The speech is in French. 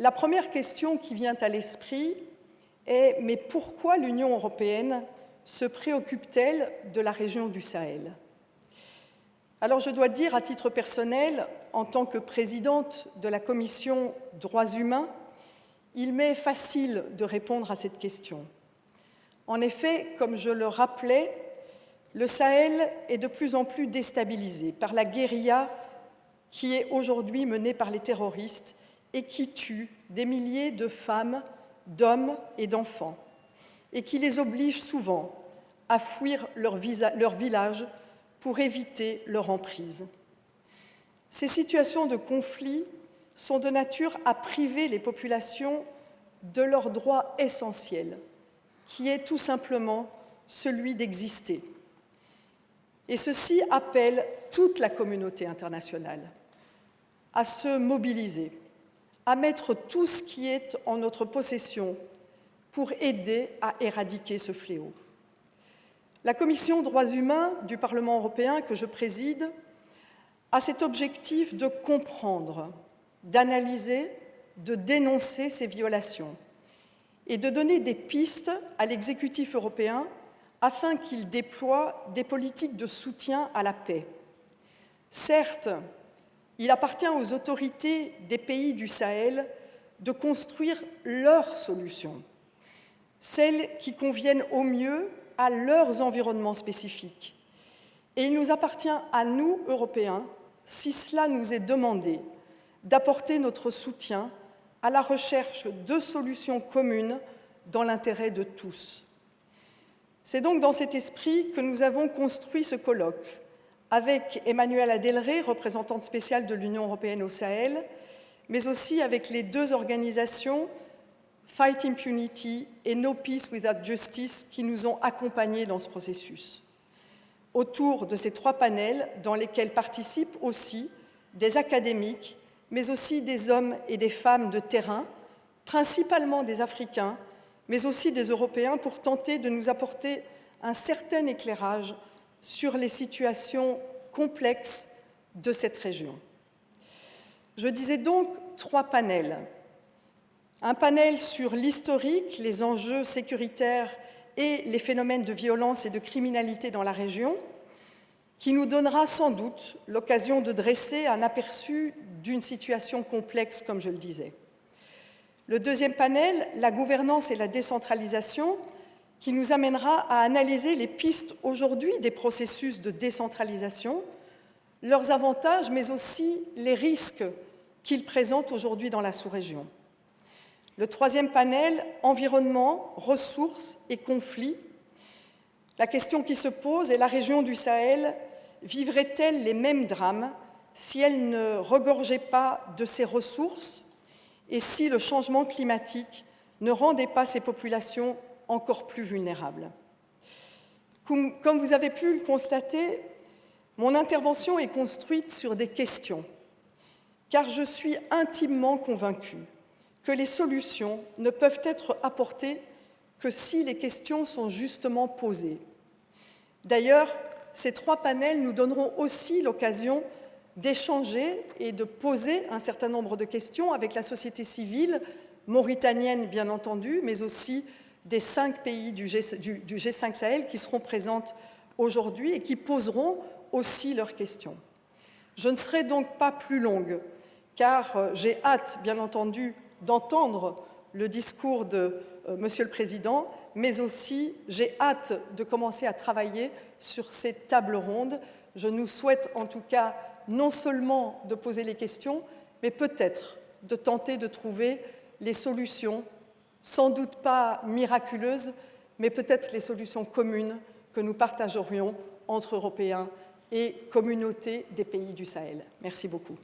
La première question qui vient à l'esprit est « Mais pourquoi l'Union européenne se préoccupe-t-elle de la région du Sahel ?» Alors je dois dire à titre personnel, en tant que présidente de la Commission droits humains, il m'est facile de répondre à cette question. En effet, comme je le rappelais, le Sahel est de plus en plus déstabilisé par la guérilla qui est aujourd'hui menée par les terroristes et qui tue des milliers de femmes, d'hommes et d'enfants, et qui les oblige souvent à fuir leur village pour éviter leur emprise. Ces situations de conflit sont de nature à priver les populations de leur droit essentiel, qui est tout simplement celui d'exister. Et ceci appelle toute la communauté internationale à se mobiliser, à mettre tout ce qui est en notre possession pour aider à éradiquer ce fléau. La Commission droits humains du Parlement européen que je préside a cet objectif de comprendre, d'analyser, de dénoncer ces violations et de donner des pistes à l'exécutif européen afin qu'il déploie des politiques de soutien à la paix. Certes, il appartient aux autorités des pays du Sahel de construire leurs solutions, celles qui conviennent au mieux à leurs environnements spécifiques. Et il nous appartient à nous, Européens, si cela nous est demandé, d'apporter notre soutien à la recherche de solutions communes dans l'intérêt de tous. C'est donc dans cet esprit que nous avons construit ce colloque avec Emmanuela Del Rey, représentante spéciale de l'Union européenne au Sahel, mais aussi avec les deux organisations Fight Impunity et No Peace Without Justice qui nous ont accompagnés dans ce processus. Autour de ces trois panels, dans lesquels participent aussi des académiques, mais aussi des hommes et des femmes de terrain, principalement des Africains, mais aussi des Européens, pour tenter de nous apporter un certain éclairage sur les situations complexes de cette région. Je disais donc trois panels. Un panel sur l'historique, les enjeux sécuritaires et les phénomènes de violence et de criminalité dans la région, qui nous donnera sans doute l'occasion de dresser un aperçu d'une situation complexe, comme je le disais. Le deuxième panel, la gouvernance et la décentralisation, qui nous amènera à analyser les pistes aujourd'hui des processus de décentralisation, leurs avantages, mais aussi les risques qu'ils présentent aujourd'hui dans la sous-région. Le troisième panel, environnement, ressources et conflits. La question qui se pose est: la région du Sahel vivrait-elle les mêmes drames si elle ne regorgeait pas de ses ressources et si le changement climatique ne rendait pas ces populations encore plus vulnérables? Comme vous avez pu le constater, mon intervention est construite sur des questions, car je suis intimement convaincue que les solutions ne peuvent être apportées que si les questions sont justement posées. D'ailleurs, ces trois panels nous donneront aussi l'occasion d'échanger et de poser un certain nombre de questions avec la société civile mauritanienne, bien entendu, mais aussi des 5 pays du G5 Sahel qui seront présentes aujourd'hui et qui poseront aussi leurs questions. Je ne serai donc pas plus longue, car j'ai hâte, bien entendu, d'entendre le discours de Monsieur le Président, mais aussi j'ai hâte de commencer à travailler sur ces tables rondes. Je nous souhaite en tout cas non seulement de poser les questions, mais peut-être de tenter de trouver les solutions, sans doute pas miraculeuses, mais peut-être les solutions communes que nous partagerions entre Européens et communautés des pays du Sahel. Merci beaucoup.